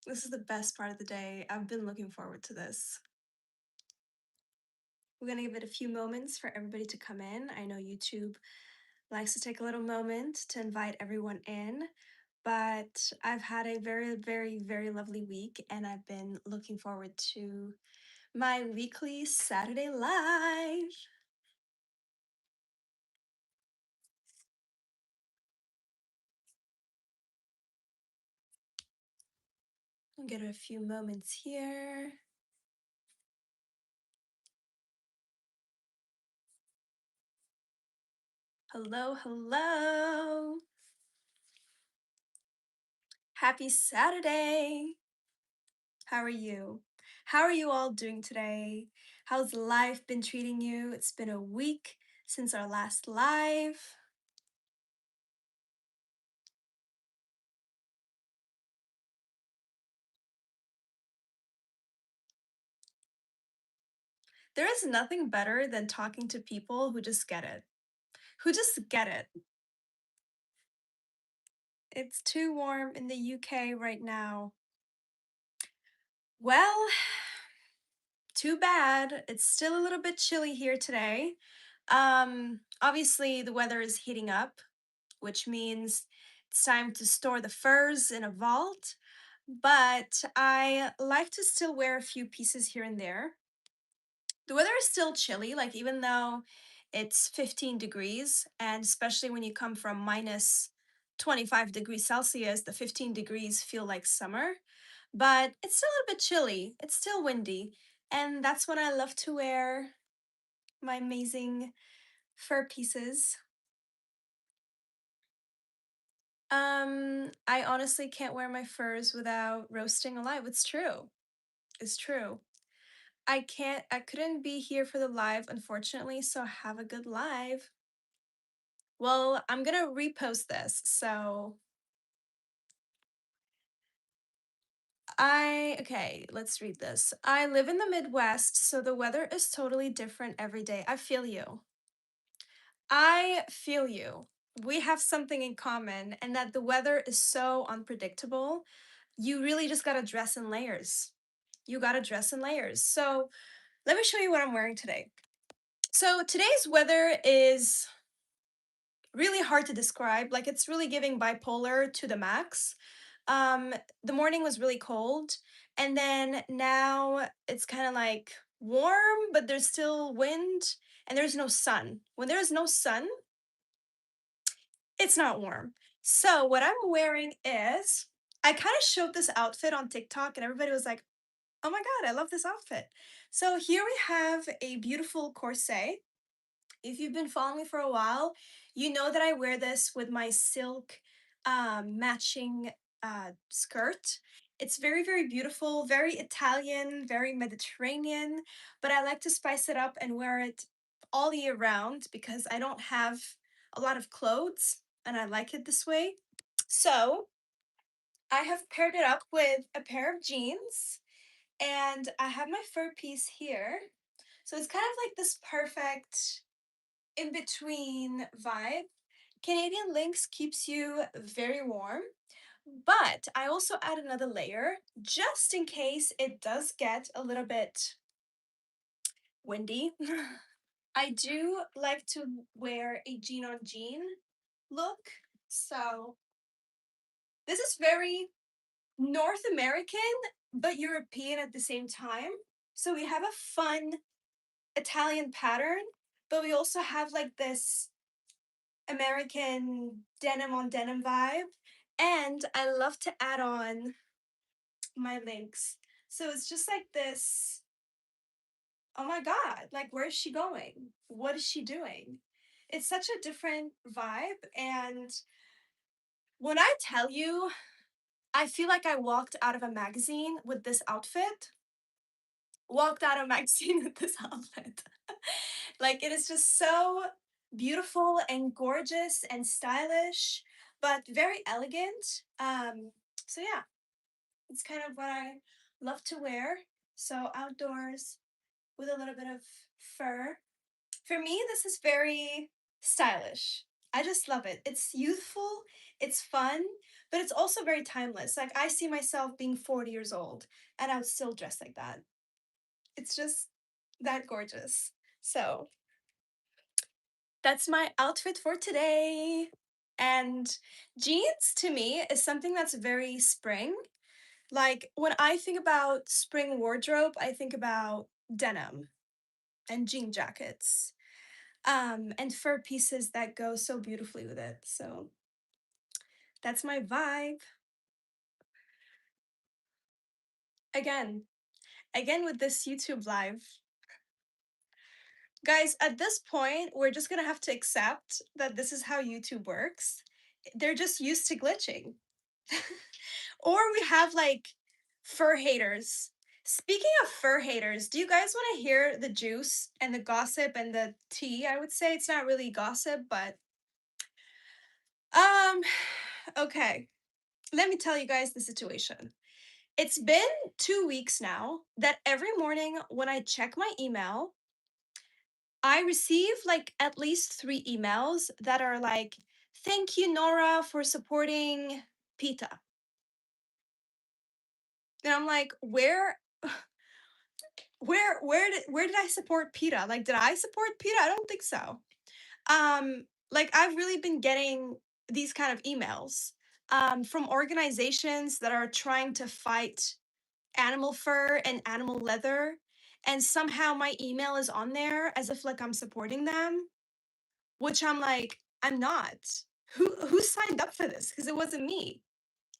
This is the best part of the day. I've been looking forward to this. We're gonna give it a few moments for everybody to come in. I know YouTube likes to take a little moment to invite everyone in, but I've had a very, very, very lovely week and I've been looking forward to my weekly Saturday live. I'll get a few moments here. Hello, hello. Happy Saturday. How are you? How are you all doing today? How's life been treating you? It's been a week since our last live. There is nothing better than talking to people who just get it. Who just get it. It's too warm in the UK right now. Well, too bad. It's still a little bit chilly here today. Obviously the weather is heating up, which means it's time to store the furs in a vault. But I like to still wear a few pieces here and there. The weather is still chilly, like even though it's 15 degrees, and especially when you come from minus 25 degrees Celsius, the 15 degrees feel like summer. But it's still a bit chilly, it's still windy, and that's when I love to wear my amazing fur pieces. I honestly can't wear my furs without roasting alive. It's true. It's true. I couldn't be here for the live, unfortunately, so have a good live. Well, I'm gonna repost this, so okay, let's read this. I live in the Midwest, so the weather is totally different every day. I feel you. I feel you. We have something in common, and that the weather is so unpredictable. You really just gotta dress in layers. You gotta dress in layers. So let me show you what I'm wearing today. So today's weather is really hard to describe. Like it's really giving bipolar to the max. Um, the morning was really cold, and then now it's kind of like warm, but there's still wind and there's no sun. When there's no sun, it's not warm. So what I'm wearing is I kind of showed this outfit on TikTok and everybody was like, "Oh my God, I love this outfit." So here we have a beautiful corset. If you've been following me for a while, you know that I wear this with my silk matching skirt. It's very, very beautiful, very Italian, very Mediterranean, but I like to spice it up and wear it all year round because I don't have a lot of clothes and I like it this way. So I have paired it up with a pair of jeans and I have my fur piece here. So it's kind of like this perfect in between vibe. Canadian Lynx keeps you very warm, but I also add another layer just in case it does get a little bit windy. I do like to wear a jean on jean look. So this is very North American, but European at the same time. So we have a fun Italian pattern, but we also have like this American denim on denim vibe. And I love to add on my links. So it's just like this, oh my God, like where is she going? What is she doing? It's such a different vibe. And when I tell you, I feel like I walked out of a magazine with this outfit. Walked out of a magazine with this outfit. Like it is just so beautiful and gorgeous and stylish, but very elegant. So yeah, it's kind of what I love to wear. So outdoors with a little bit of fur. For me, this is very stylish. I just love it. It's youthful, It's fun, but it's also very timeless. Like I see myself being 40 years old and I would still dress like that. It's just that gorgeous. So that's my outfit for today. And jeans to me is something that's very spring. Like when I think about spring wardrobe, I think about denim and jean jackets. And fur pieces that go so beautifully with it. So that's my vibe. Again, again with this YouTube live. Guys, at this point, we're just gonna have to accept that this is how YouTube works. They're just used to glitching. Or we have like fur haters. Speaking of fur haters, do you guys want to hear the juice and the gossip and the tea? I would say it's not really gossip, but um okay. Let me tell you guys the situation. It's been 2 weeks now that every morning when I check my email, I receive like at least 3 emails that are like, thank you, Nora, for supporting PETA. And I'm like, where did I support PETA? Like, did I support PETA? I don't think so. Like I've really been getting these kind of emails from organizations that are trying to fight animal fur and animal leather, and somehow my email is on there as if like I'm supporting them, which I'm like, I'm not. Who signed up for this? Because it wasn't me.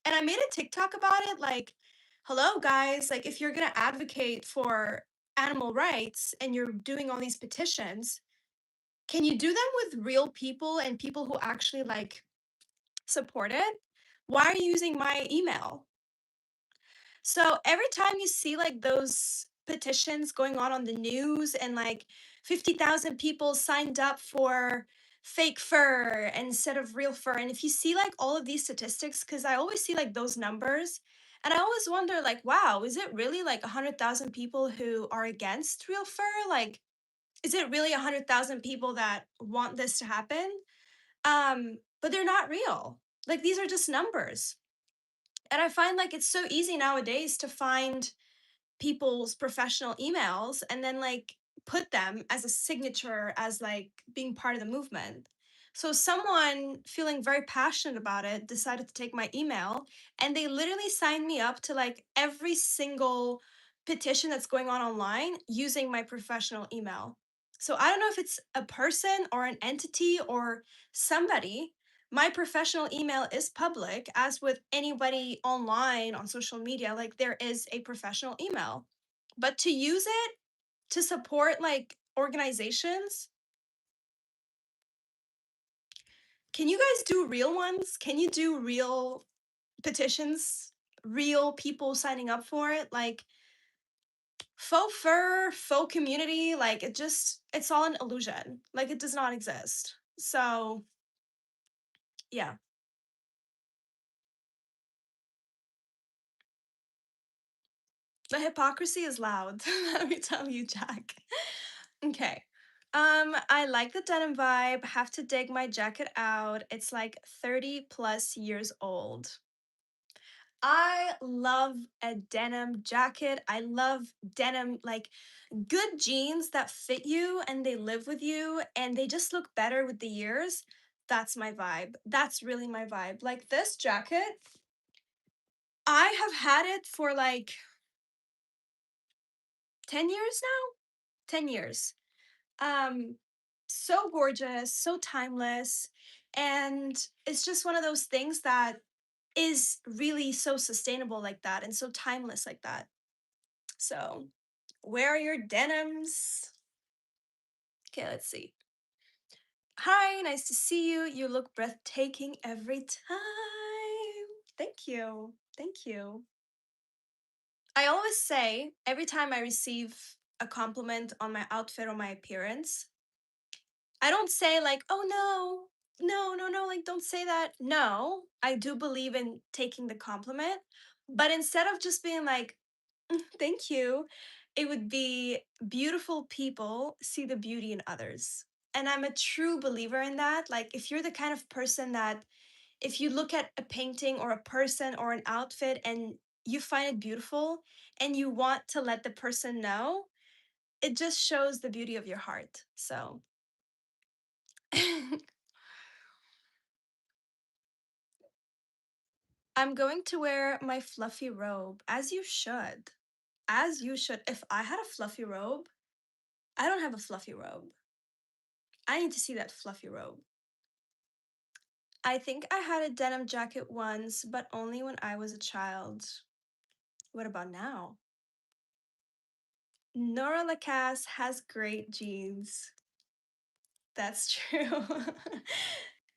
And I made a TikTok about it, like, hello guys, like if you're gonna advocate for animal rights and you're doing all these petitions, can you do them with real people and people who actually like support it? Why are you using my email? So every time you see like those petitions going on the news and like 50,000 people signed up for fake fur instead of real fur. And if you see like all of these statistics, because I always see like those numbers and I always wonder like, wow, is it really like 100,000 people who are against real fur? Like, is it really 100,000 people that want this to happen? But they're not real. Like these are just numbers. And I find like it's so easy nowadays to find people's professional emails and then like put them as a signature as like being part of the movement. So someone feeling very passionate about it decided to take my email and they literally signed me up to like every single petition that's going on online using my professional email. So I don't know if it's a person or an entity or somebody. My professional email is public, as with anybody online on social media, like there is a professional email. But to use it to support like organizations, can you guys do real ones? Can you do real petitions? Real people signing up for it? Like faux fur, faux community, like it's all an illusion. Like it does not exist. So, yeah. The hypocrisy is loud. Let me tell you, Jack. Okay. I like the denim vibe. Have to dig my jacket out. It's like 30 plus years old. I love a denim jacket. I love denim, like good jeans that fit you and they live with you and they just look better with the years. That's my vibe. That's really my vibe. Like this jacket, I have had it for like 10 years now. 10 years. Um, so gorgeous, so timeless, and it's just one of those things that is really so sustainable like that and so timeless like that. So, where are your denims? Okay, let's see. Hi, nice to see you. You look breathtaking every time. Thank you. Thank you. I always say every time I receive a compliment on my outfit or my appearance, I don't say like, "Oh no, like don't say that." No, I do believe in taking the compliment, but instead of just being like, "Thank you," it would be beautiful people see the beauty in others. And I'm a true believer in that. Like if you're the kind of person that if you look at a painting or a person or an outfit and you find it beautiful and you want to let the person know, it just shows the beauty of your heart. So I'm going to wear my fluffy robe, as you should. As you should. If I had a fluffy robe, I don't have a fluffy robe. I need to see that fluffy robe. I think I had a denim jacket once, but only when I was a child. What about now? Nora Lacasse has great jeans. That's true.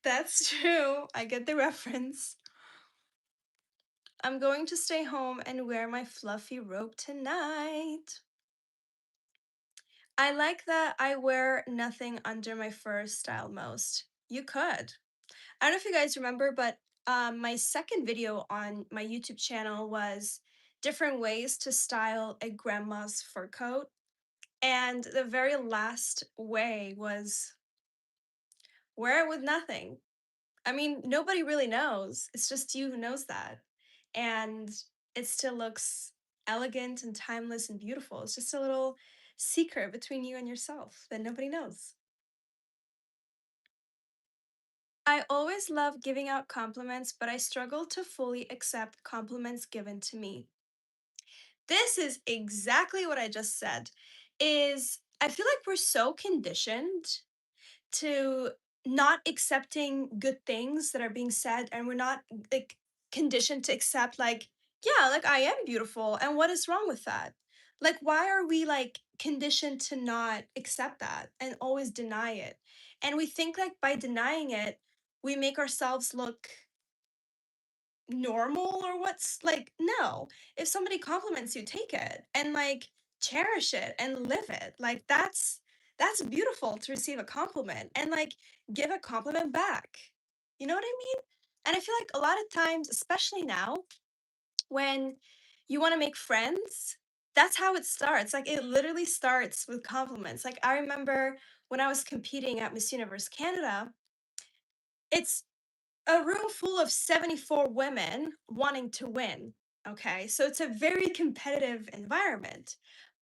That's true. I get the reference. I'm going to stay home and wear my fluffy robe tonight. I like that I wear nothing under my fur style most. You could. I don't know if you guys remember, but my second video on my YouTube channel was different ways to style a grandma's fur coat. And the very last way was wear it with nothing. I mean, nobody really knows. It's just you who knows that. And it still looks elegant and timeless and beautiful. It's just a little secret between you and yourself that nobody knows. I always love giving out compliments, but I struggle to fully accept compliments given to me. This is exactly what I just said. Is I feel like we're so conditioned to not accepting good things that are being said, and we're not like conditioned to accept like, yeah, like I am beautiful and what is wrong with that? Like why are we like conditioned to not accept that and always deny it? And we think like by denying it, we make ourselves look normal or what's like no. If somebody compliments you, take it and like cherish it and live it. Like that's beautiful to receive a compliment and like give a compliment back. You know what I mean? And I feel like a lot of times, especially now, when you want to make friends, that's how it starts. Like it literally starts with compliments. Like I remember when I was competing at Miss Universe Canada, it's a room full of 74 women wanting to win. Okay, so it's a very competitive environment.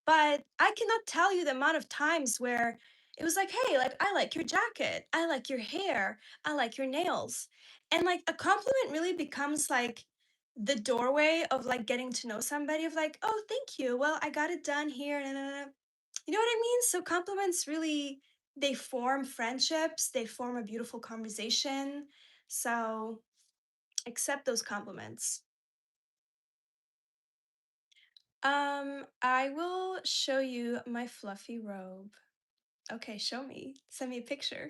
But I cannot tell you the amount of times where it was like, hey, like, I like your jacket. I like your hair. I like your nails. And like a compliment really becomes like the doorway of like getting to know somebody, of like, oh, thank you. Well, I got it done here. Na, na, na. You know what I mean? So compliments really, they form friendships, they form a beautiful conversation. So accept those compliments. I will show you my fluffy robe. Okay, show me. Send me a picture.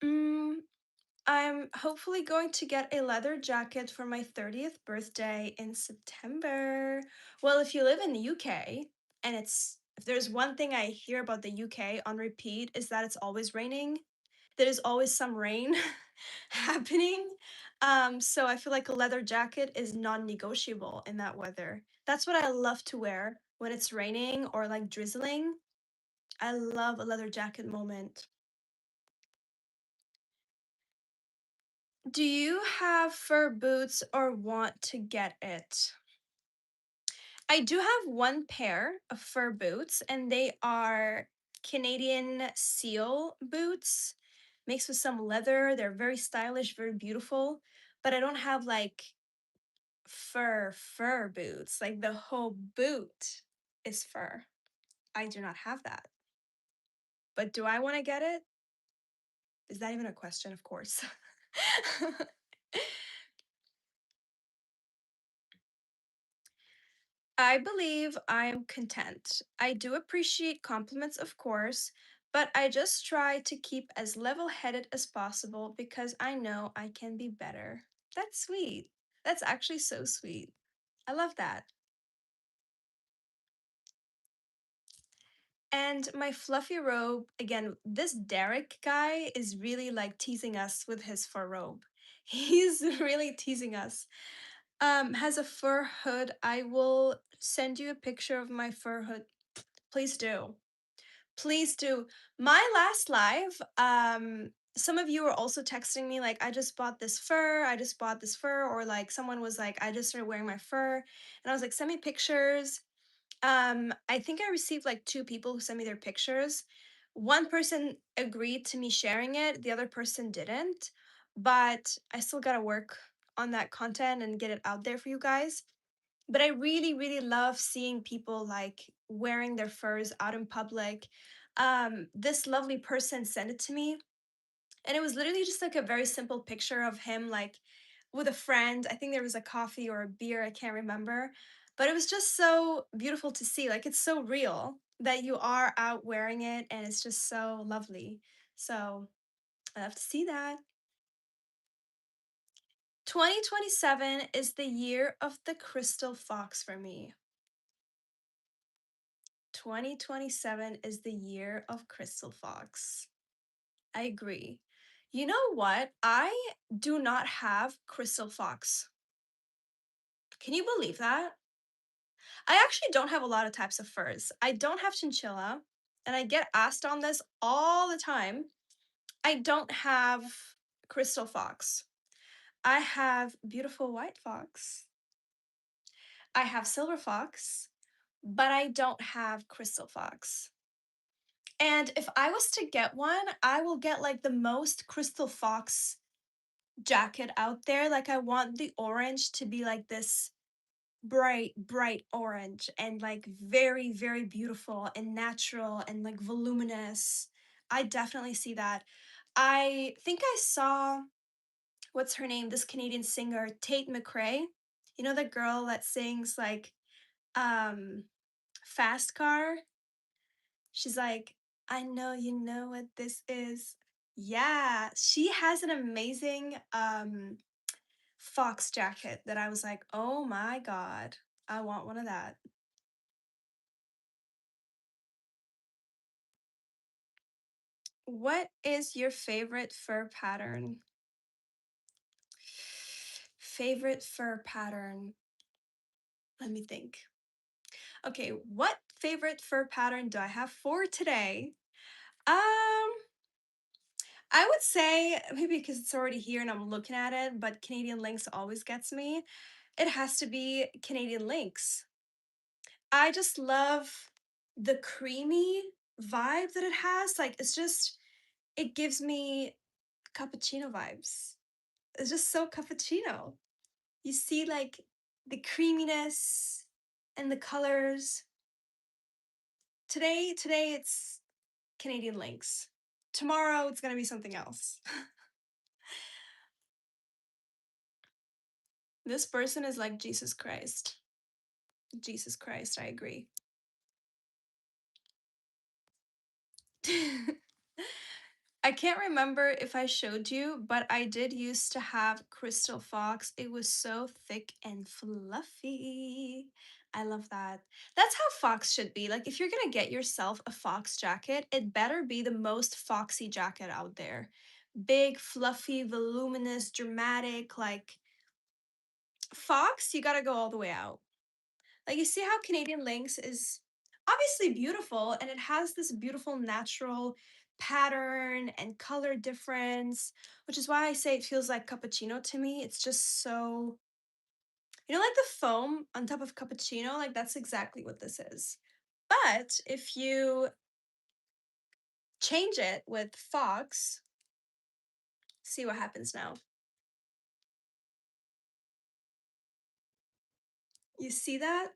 Mm, I'm hopefully going to get a leather jacket for my 30th birthday in September. Well, if you live in the UK, and if there's one thing I hear about the UK on repeat is that it's always raining. There's always some rain happening. So I feel like a leather jacket is non-negotiable in that weather. That's what I love to wear when it's raining or like drizzling. I love a leather jacket moment. Do you have fur boots or want to get it? I do have one pair of fur boots, and they are Canadian seal boots mixed with some leather. They're very stylish, very beautiful, but I don't have like fur boots. Like the whole boot is fur. I do not have that. But do I want to get it? Is that even a question? Of course. I believe I am content. I do appreciate compliments, of course, but I just try to keep as level headed as possible because I know I can be better. That's sweet. That's actually so sweet. I love that. And my fluffy robe, again, this Derek guy is really like teasing us with his fur robe. He's really teasing us. Has a fur hood. I will send you a picture of my fur hood. Please do. Please do. My last live, some of you were also texting me like, I just bought this fur, I just bought this fur, or like someone was like, I just started wearing my fur. And I was like, send me pictures. I think I received like two people who sent me their pictures. One person agreed to me sharing it, the other person didn't. But I still gotta work on that content and get it out there for you guys. But I really, really love seeing people like wearing their furs out in public. This lovely person sent it to me, and it was literally just like a very simple picture of him like with a friend. I think there was a coffee or a beer, I can't remember. But it was just so beautiful to see. Like it's so real that you are out wearing it and it's just so lovely. So I love to see that. 2027 is the year of the crystal fox for me. 2027 is the year of crystal fox. I agree. You know what? I do not have crystal fox. Can you believe that? I actually don't have a lot of types of furs. I don't have chinchilla, and I get asked on this all the time. I don't have crystal fox. I have beautiful white fox. I have silver fox, but I don't have crystal fox. And if I was to get one, I will get like the most crystal fox jacket out there. Like I want the orange to be like this bright, bright orange and like very, very beautiful and natural and like voluminous. I definitely see that. I think I saw, what's her name? This Canadian singer, Tate McRae. You know the girl that sings like um Fast Car? She's like, I know you know what this is. Yeah, she has an amazing fox jacket that I was like, "Oh my god, I want one of that." What is your favorite fur pattern? Favorite fur pattern? Let me think. Okay, what favorite fur pattern do I have for today? Um, I would say maybe because it's already here and I'm looking at it, but Canadian lynx always gets me. It has to be Canadian lynx. I just love the creamy vibe that it has. Like it's just it gives me cappuccino vibes. It's just so cappuccino. You see like the creaminess and the colors. Today it's Canadian lynx. Tomorrow it's gonna be something else. This person is like Jesus Christ. Jesus Christ, I agree. I can't remember if I showed you, but I did used to have crystal fox. It was so thick and fluffy. I love that. That's how fox should be. Like if you're gonna get yourself a fox jacket, it better be the most foxy jacket out there. Big, fluffy, voluminous, dramatic, like fox, you gotta go all the way out. Like you see how Canadian lynx is obviously beautiful and it has this beautiful natural pattern and color difference, which is why I say it feels like cappuccino to me. It's just so, like the foam on top of cappuccino, like that's exactly what this is. But if you change it with fox, see what happens now. You see that?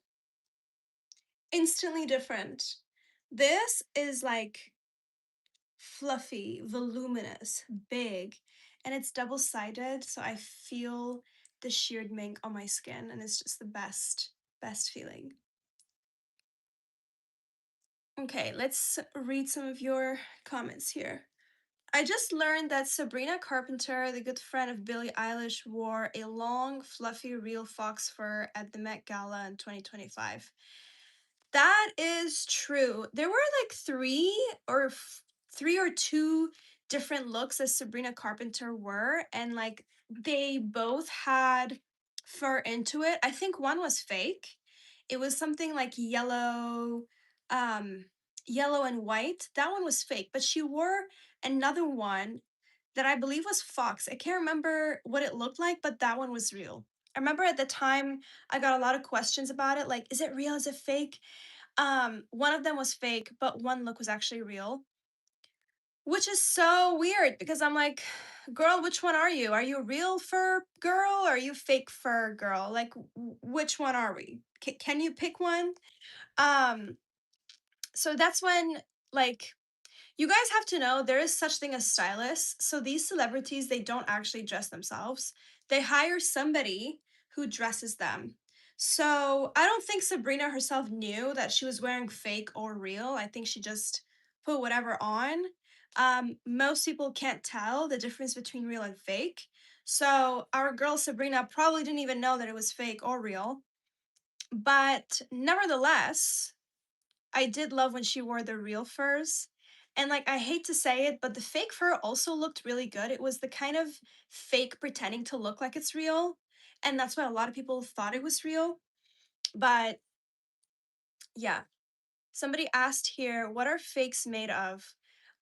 Instantly different. This is like fluffy, voluminous, big, and it's double-sided, so I feel the sheared mink on my skin, and it's just the best, best feeling. Okay, let's read some of your comments here. I just learned that Sabrina Carpenter, the good friend of Billie Eilish, wore a long, fluffy, real fox fur at the Met Gala in 2025. That is true. There were like three or two different looks that Sabrina Carpenter were, and like they both had fur into it. I think one was fake. It was something like um, yellow and white. That one was fake, but she wore another one that I believe was Fox. I can't remember what it looked like, but that one was real. I remember at the time I got a lot of questions about it, like, is it real? Is it fake? One of them was fake, but one look was actually real, which is so weird because I'm like, girl, which one are you? Are you a real fur girl or are you fake fur girl? Like, which one are we? Can you pick one? Um, so that's when, like, you guys have to know there is such thing as stylists. So these celebrities, they don't actually dress themselves. They hire somebody who dresses them. So I don't think Sabrina herself knew that she was wearing fake or real. I think she just put whatever on. Most people can't tell the difference between real and fake. So our girl Sabrina probably didn't even know that it was fake or real. But nevertheless, I did love when she wore the real furs. And like I hate to say it, but the fake fur also looked really good. It was the kind of fake pretending to look like it's real. And that's why a lot of people thought it was real. But yeah, somebody asked here, what are fakes made of?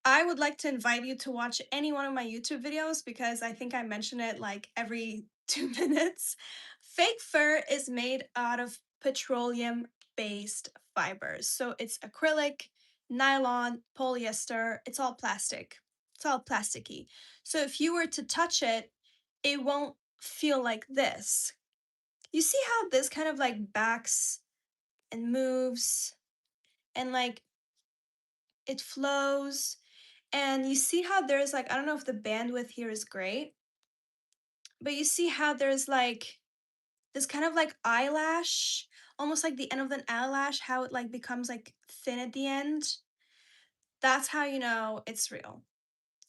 I would like to invite you to watch any one of my YouTube videos because I think I mention it like every 2 minutes. Fake fur is made out of petroleum based fibers. So it's acrylic, nylon, polyester, it's all plastic. It's all plasticky. So if you were to touch it, it won't feel like this. You see how this kind of like backs and moves and like it flows. And you see how there's like, I don't know if the bandwidth here is great, but you see how there's like this kind of like eyelash, almost like the end of an eyelash, how it like becomes like thin at the end. That's how you know it's real.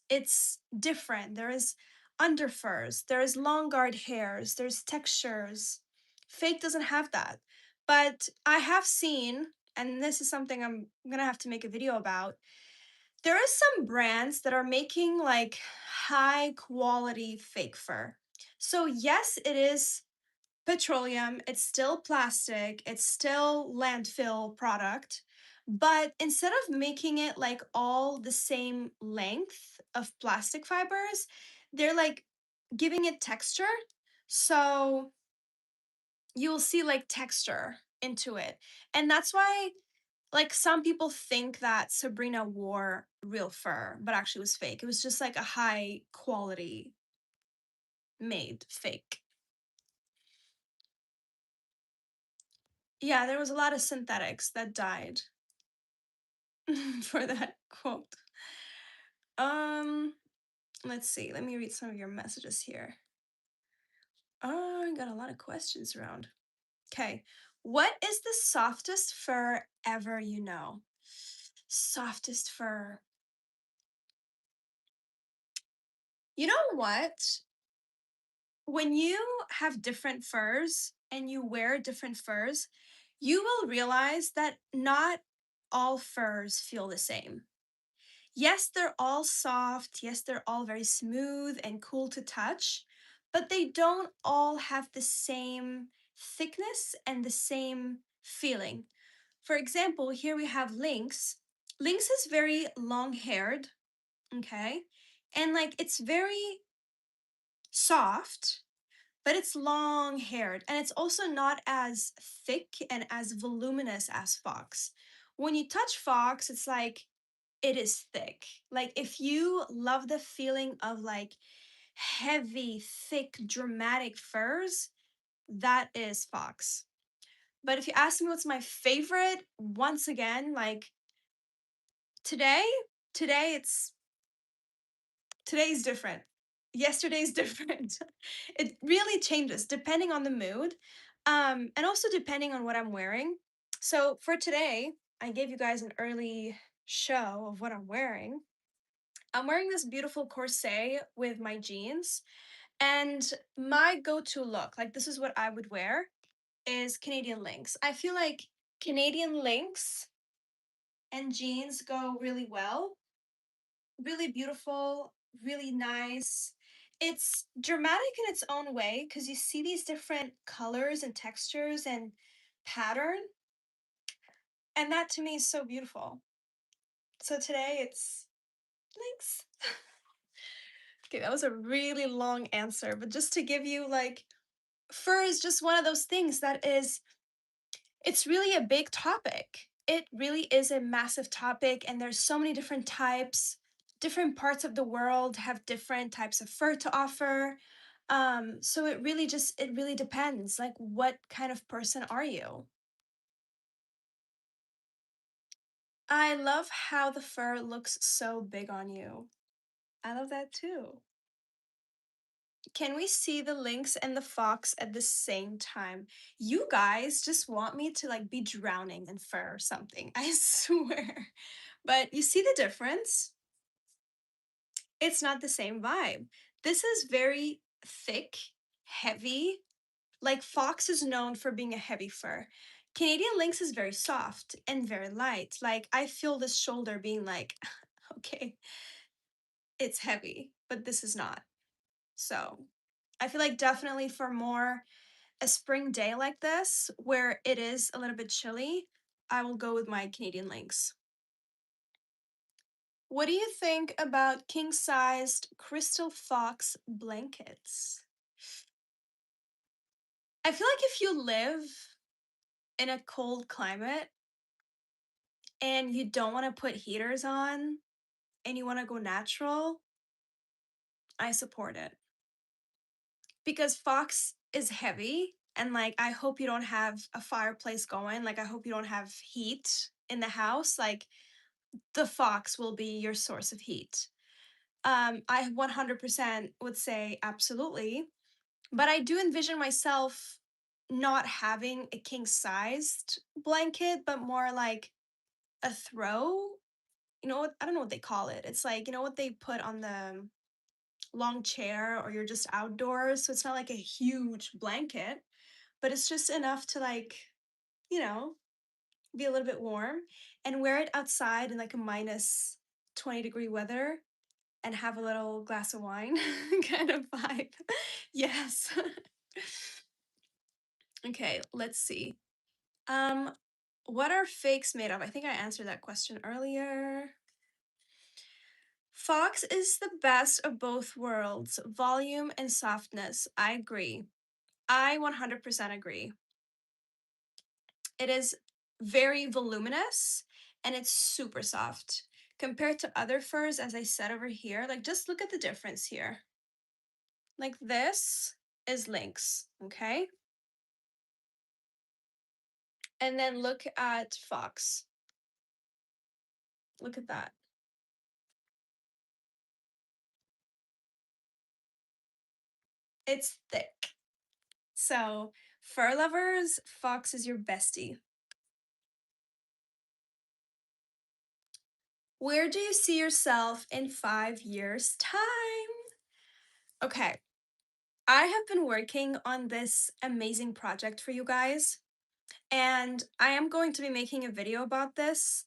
It's different. There is underfurs, there is long guard hairs, there's textures. Fake doesn't have that. But I have seen, and this is something I'm gonna have to make a video about, there are some brands that are making like high quality fake fur. So, yes, it is petroleum, it's still plastic, it's still landfill product, but instead of making it like all the same length of plastic fibers, they're like giving it texture. So, you'll see like texture into it. And that's why like some people think that Sabrina wore real fur, but actually was fake. It was just like a high quality made fake. Yeah, there was a lot of synthetics that died for that quote. Um, let's see. Let me read some of your messages here. Oh, I got a lot of questions around. Okay. What is the softest fur ever you know? Softest fur. You know what? When you have different furs and you wear different furs, you will realize that not all furs feel the same. Yes, they're all soft. Yes, they're all very smooth and cool to touch, but they don't all have the same thickness and the same feeling. For example, here we have Lynx. Lynx is very long haired, okay? And like it's very soft, but it's long haired and it's also not as thick and as voluminous as fox. When you touch fox, it's like it is thick. Like if you love the feeling of like heavy, thick, dramatic furs, that is fox. But if you ask me what's my favorite, once again, like today, today it's today's different. Yesterday's different. It really changes depending on the mood, and also depending on what I'm wearing. So for today, I gave you guys an early show of what I'm wearing. I'm wearing this beautiful corset with my jeans, and my go-to look, like this is what I would wear, is Canadian lynx. I feel like Canadian lynx and jeans go really well, really beautiful, really nice. It's dramatic in its own way because you see these different colors and textures and pattern, and that to me is so beautiful. So today it's links. Okay, that was a really long answer, but just to give you like, fur is just one of those things that is, it's really a big topic. It really is a massive topic, and there's so many different types. Different parts of the world have different types of fur to offer. So it really depends. Like, what kind of person are you? I love how the fur looks so big on you. I love that too. Can we see the lynx and the fox at the same time? You guys just want me to like be drowning in fur or something. I swear. But you see the difference? It's not the same vibe. This is very thick, heavy. Like fox is known for being a heavy fur. Canadian lynx is very soft and very light. Like I feel this shoulder being like, okay, it's heavy, but this is not. So I feel like definitely for more a spring day like this, where it is a little bit chilly, I will go with my Canadian lynx. What do you think about king-sized crystal fox blankets? I feel like if you live in a cold climate and you don't want to put heaters on and you want to go natural, I support it. Because fox is heavy and like I hope you don't have a fireplace going, like I hope you don't have heat in the house, like the fox will be your source of heat. I 100% would say absolutely, but I do envision myself not having a king sized blanket, but more like a throw. You know what? I don't know what they call it. It's like, you know what they put on the long chair or you're just outdoors. So it's not like a huge blanket, but it's just enough to like, you know, be a little bit warm and wear it outside in like a minus 20-degree weather and have a little glass of wine kind of vibe. Yes. Okay, let's see. Um, what are fakes made of? I think I answered that question earlier. Fox is the best of both worlds, volume and softness. I agree. I 100% agree. It is very voluminous and it's super soft. Compared to other furs, as I said over here, like just look at the difference here. Like this is lynx, okay? And then look at fox. Look at that. It's thick. So, fur lovers, fox is your bestie. Where do you see yourself in 5 years' time? Okay, I have been working on this amazing project for you guys, and I am going to be making a video about this.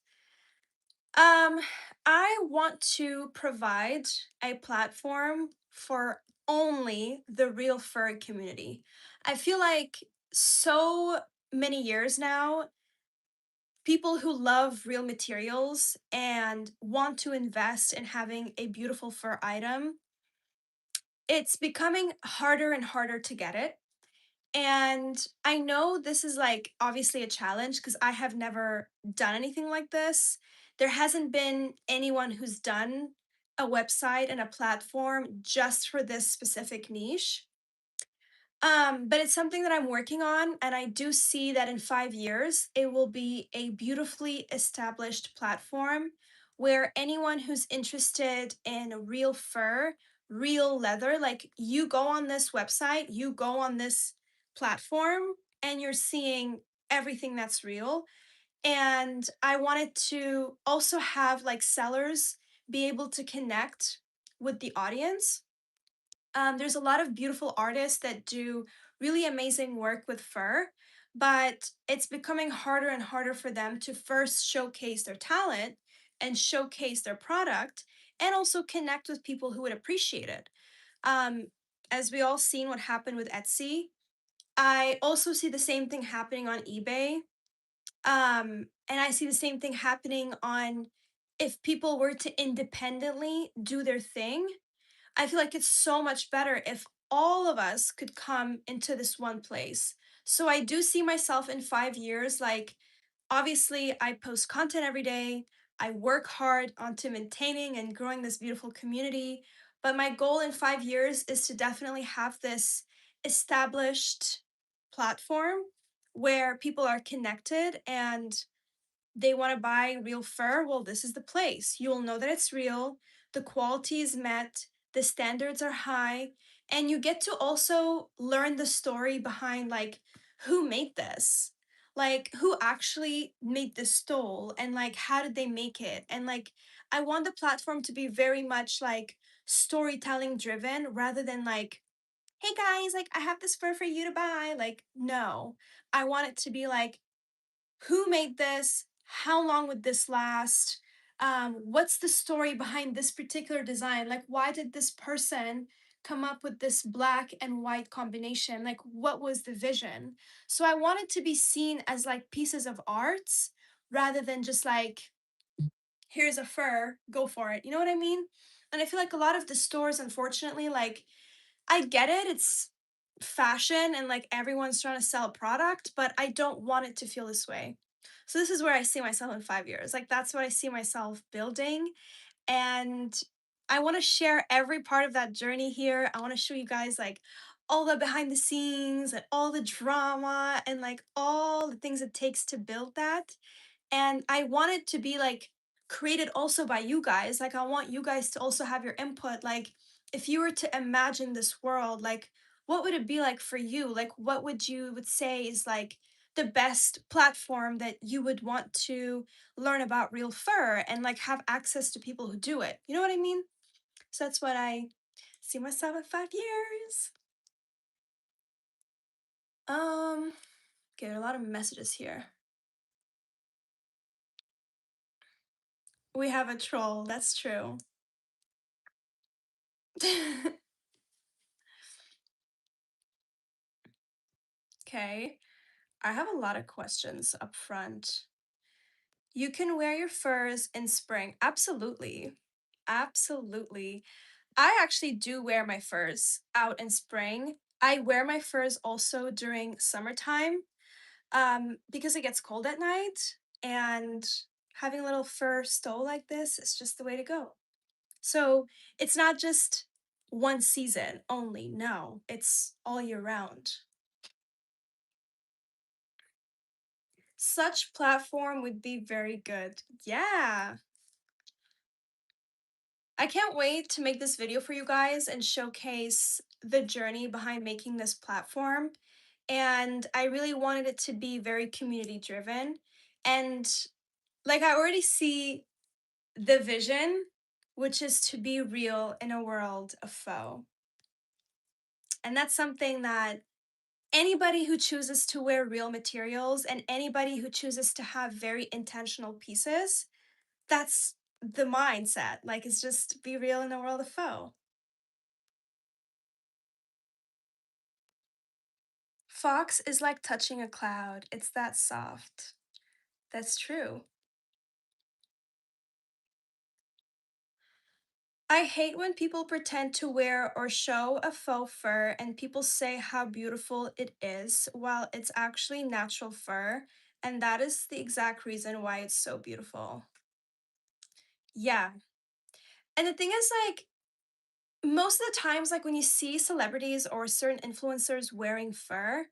Um, I want to provide a platform for only the real fur community. I feel like so many years now, people who love real materials and want to invest in having a beautiful fur item, it's becoming harder and harder to get it. And I know this is like obviously a challenge because I have never done anything like this. There hasn't been anyone who's done a website and a platform just for this specific niche. But it's something that I'm working on, and I do see that in 5 years, it will be a beautifully established platform where anyone who's interested in real fur, real leather, like you go on this website, you go on this platform, and you're seeing everything that's real. And I wanted to also have like sellers be able to connect with the audience. There's a lot of beautiful artists that do really amazing work with fur, but it's becoming harder and harder for them to first showcase their talent and showcase their product and also connect with people who would appreciate it. Um, as we all seen what happened with Etsy, I also see the same thing happening on eBay. And I see the same thing happening on if people were to independently do their thing, I feel like it's so much better if all of us could come into this one place. So I do see myself in 5 years. Like, obviously, I post content every day. I work hard onto maintaining and growing this beautiful community. But my goal in 5 years is to definitely have this established platform where people are connected and they want to buy real fur, well, this is the place. You'll know that it's real, the quality is met, the standards are high, and you get to also learn the story behind like who made this. Like who actually made this stole and like how did they make it? And like I want the platform to be very much like storytelling driven rather than like, hey guys, like I have this fur for you to buy. Like, no. I want it to be like who made this? How long would this last? What's the story behind this particular design? Like, why did this person come up with this black and white combination? Like, what was the vision? So I want it to be seen as like pieces of arts rather than just like, here's a fur, go for it. You know what I mean? And I feel like a lot of the stores, unfortunately, like I get it. It's fashion and like everyone's trying to sell a product, but I don't want it to feel this way. So this is where I see myself in 5 years. Like that's what I see myself building. And I want to share every part of that journey here. I want to show you guys like all the behind the scenes and all the drama and like all the things it takes to build that. And I want it to be like created also by you guys. Like I want you guys to also have your input. Like if you were to imagine this world, like what would it be like for you? Like what would you would say is like the best platform that you would want to learn about real fur and like have access to people who do it. You know what I mean? So that's what I see myself in 5 years. Um, okay, there are a lot of messages here. We have a troll, that's true. Okay. I have a lot of questions up front. You can wear your furs in spring. Absolutely. Absolutely. I actually do wear my furs out in spring. I wear my furs also during summertime because it gets cold at night and having a little fur stole like this is just the way to go. So it's not just one season only. No, it's all year round. Such platform would be very good. Yeah. I can't wait to make this video for you guys and showcase the journey behind making this platform. And I really wanted it to be very community driven. And like I already see the vision, which is to be real in a world of faux. And that's something that anybody who chooses to wear real materials and anybody who chooses to have very intentional pieces, that's the mindset. Like it's just be real in a world of faux. Fox is like touching a cloud. It's that soft. That's true. I hate when people pretend to wear or show a faux fur and people say how beautiful it is while it's actually natural fur. And that is the exact reason why it's so beautiful. Yeah. And the thing is, like, most of the times, like, when you see celebrities or certain influencers wearing fur,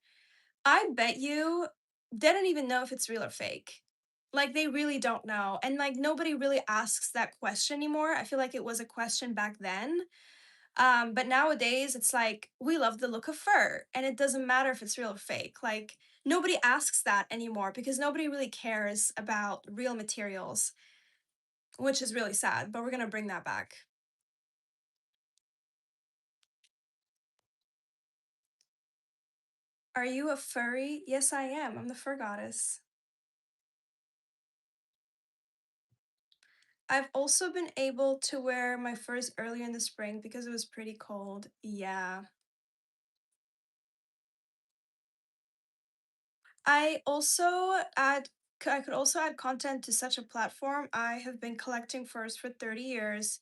I bet you they don't even know if it's real or fake. Like, they really don't know. And, like, nobody really asks that question anymore. I feel like it was a question back then. But nowadays, it's like, we love the look of fur, and it doesn't matter if it's real or fake. Like, nobody asks that anymore because nobody really cares about real materials, which is really sad, but we're gonna bring that back. Are you a furry? Yes, I am. I'm the fur goddess. I've also been able to wear my furs earlier in the spring because it was pretty cold. Yeah. I also add I could also add content to such a platform. I have been collecting furs for 30 years,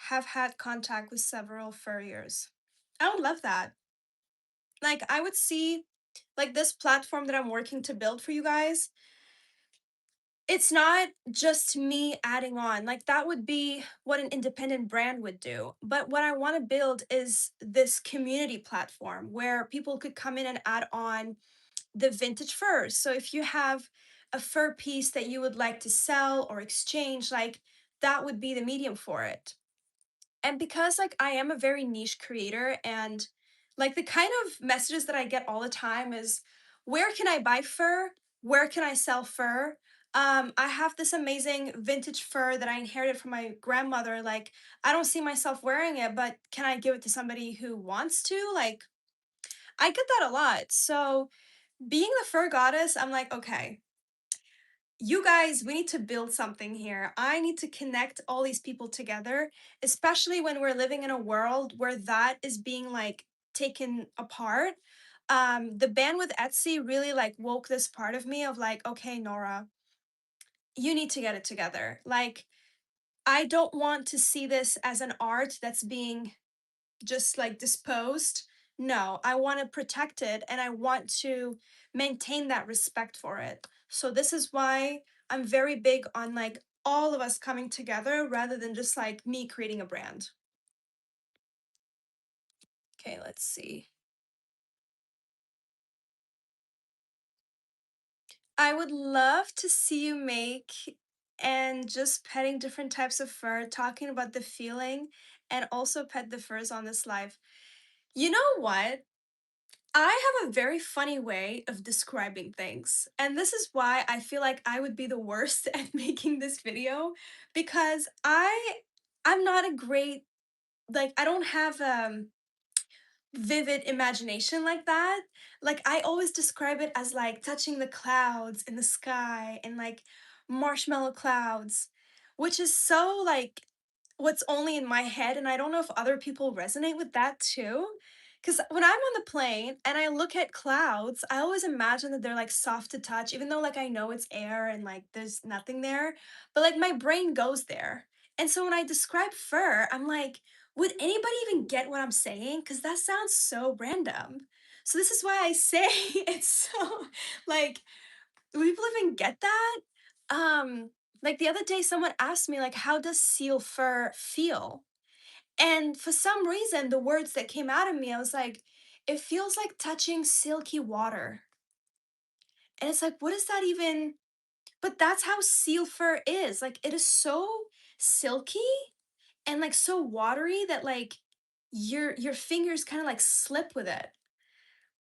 have had contact with several furriers. I would love that. Like, I would see, like, this platform that I'm working to build for you guys, it's not just me adding on, like, that would be what an independent brand would do, but what I wanna build is this community platform where people could come in and add on the vintage furs. So if you have a fur piece that you would like to sell or exchange, like, that would be the medium for it. And because like I am a very niche creator and like the kind of messages that I get all the time is where can I buy fur? Where can I sell fur? I have this amazing vintage fur that I inherited from my grandmother. Like, I don't see myself wearing it, but can I give it to somebody who wants to? Like, I get that a lot. So, being the fur goddess, I'm like, okay, you guys, we need to build something here. I need to connect all these people together, especially when we're living in a world where that is being like taken apart. The ban with Etsy really like woke this part of me of like, okay, Nora, you need to get it together. Like, I don't want to see this as an art that's being just like disposed. No, I want to protect it and I want to maintain that respect for it. So this is why I'm very big on like all of us coming together rather than just like me creating a brand. Okay, let's see. I would love to see you make and just petting different types of fur, talking about the feeling, and also pet the furs on this live. You know what? I have a very funny way of describing things. And this is why I feel like I would be the worst at making this video because I'm not a great like I don't have vivid imagination like that. Like I always describe it as like touching the clouds in the sky and like marshmallow clouds, which is so like what's only in my head and I don't know if other people resonate with that too. Cuz when I'm on the plane and I look at clouds, I always imagine that they're like soft to touch even though like I know it's air and like there's nothing there, but like my brain goes there. And so when I describe fur, I'm like would anybody even get what I'm saying? Because that sounds so random. So this is why I say it's so like, will people even get that? Um, like the other day, someone asked me, like, how does seal fur feel? And for some reason, the words that came out of me, I was like, it feels like touching silky water. And it's like, what is that even? But that's how seal fur is. Like, it is so silky and like so watery that like your fingers kind of like slip with it.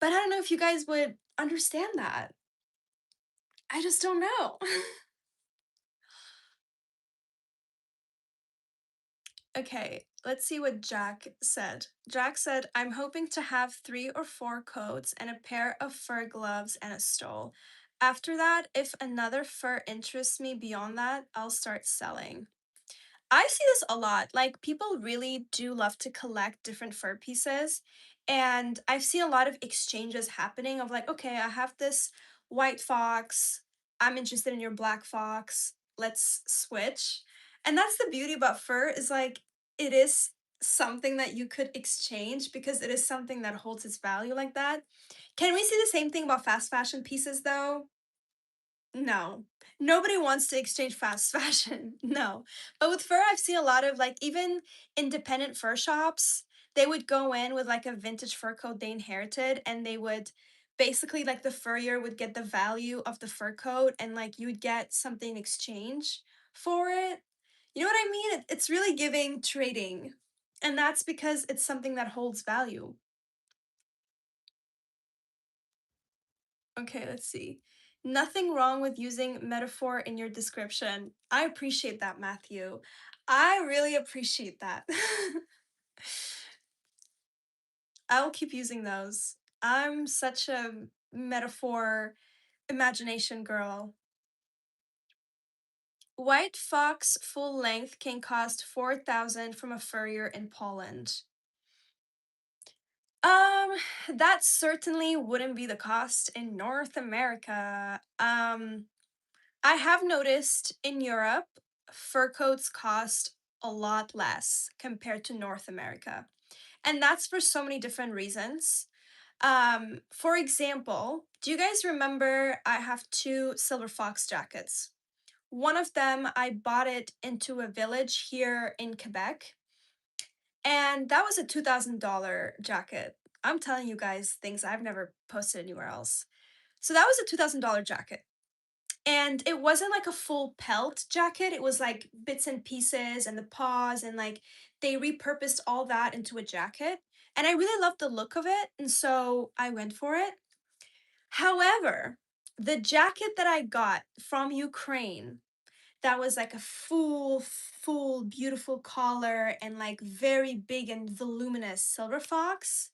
But I don't know if you guys would understand that. I just don't know. Okay, let's see what Jack said. Jack said, I'm hoping to have 3 or 4 coats and a pair of fur gloves and a stole. After that, if another fur interests me beyond that, I'll start selling. I see this a lot. Like people really do love to collect different fur pieces. And I've seen a lot of exchanges happening of like, okay, I have this white fox. I'm interested in your black fox. Let's switch. And that's the beauty about fur is like it is something that you could exchange because it is something that holds its value like that. Can we see the same thing about fast fashion pieces though? No. Nobody wants to exchange fast fashion. No. But with fur, I've seen a lot of like even independent fur shops, they would go in with like a vintage fur coat they inherited and they would basically like the furrier would get the value of the fur coat and like you would get something in exchange for it. You know what I mean? It's really giving trading. And that's because it's something that holds value. Okay, let's see. Nothing wrong with using metaphor in your description. I appreciate that, Matthew. I really appreciate that. I will keep using those. I'm such a metaphor imagination girl. White fox full length can cost 4,000 from a furrier in Poland. Um, that certainly wouldn't be the cost in North America. I have noticed in Europe, fur coats cost a lot less compared to North America. And that's for so many different reasons. For example, do you guys remember I have two silver fox jackets? One of them, I bought it into a village here in Quebec, and that was a $2,000 jacket. I'm telling you guys things I've never posted anywhere else. So that was a $2,000 jacket. And it wasn't like a full pelt jacket. It was like bits and pieces and the paws, and like they repurposed all that into a jacket. And I really loved the look of it. And so I went for it. However, the jacket that I got from Ukraine, that was like a full, beautiful collar and like very big and voluminous silver fox,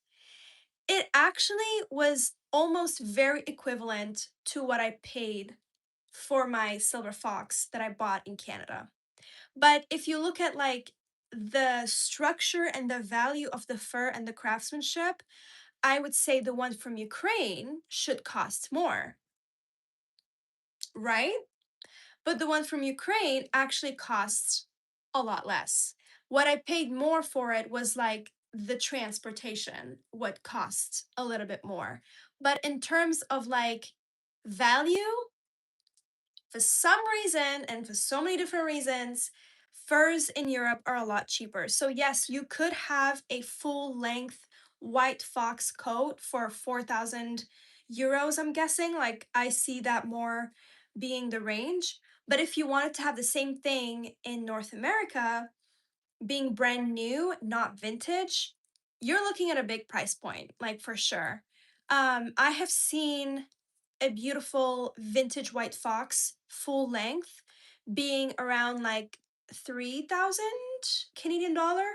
it actually was almost very equivalent to what I paid for my silver fox that I bought in Canada. But if you look at like the structure and the value of the fur and the craftsmanship, I would say the one from Ukraine should cost more, right? But the one from Ukraine actually costs a lot less. What I paid more for it was like the transportation, what costs a little bit more. But in terms of like value, for some reason and for so many different reasons, furs in Europe are a lot cheaper. So, yes, you could have a full length white fox coat for 4,000 euros, I'm guessing. Like, I see that more being the range. But if you wanted to have the same thing in North America, being brand new, not vintage, you're looking at a big price point, like for sure. I have seen a beautiful vintage white fox, full length, being around like 3,000 Canadian dollar.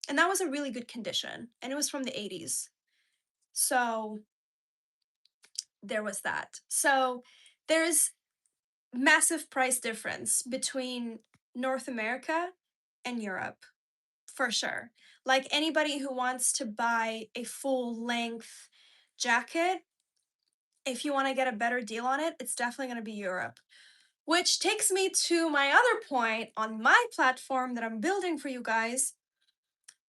And that was a really good condition. And it was from the 80s. So there was that. So there's massive price difference between North America and Europe, for sure. Like anybody who wants to buy a full length jacket, if you want to get a better deal on it, it's definitely going to be Europe. Which takes me to my other point on my platform that I'm building for you guys.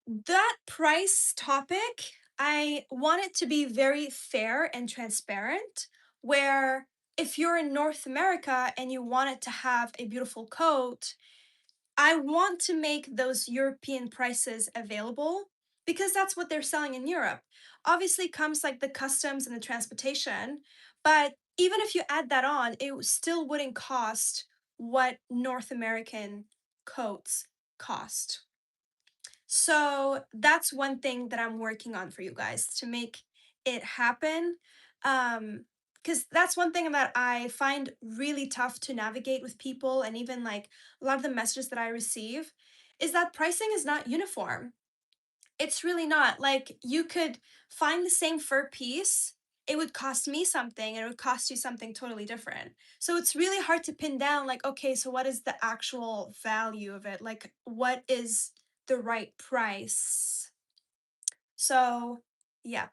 That price topic, I want it to be very fair and transparent, where if you're in North America and you wanted to have a beautiful coat, I want to make those European prices available because that's what they're selling in Europe. Obviously, comes like the customs and the transportation, but even if you add that on, it still wouldn't cost what North American coats cost. So that's one thing that I'm working on for you guys to make it happen. Because that's one thing that I find really tough to navigate with people, and even like a lot of the messages that I receive is that pricing is not uniform. It's really not. Like you could find the same fur piece, it would cost me something and it would cost you something totally different. So it's really hard to pin down like, okay, so what is the actual value of it? Like what is the right price? So, yeah.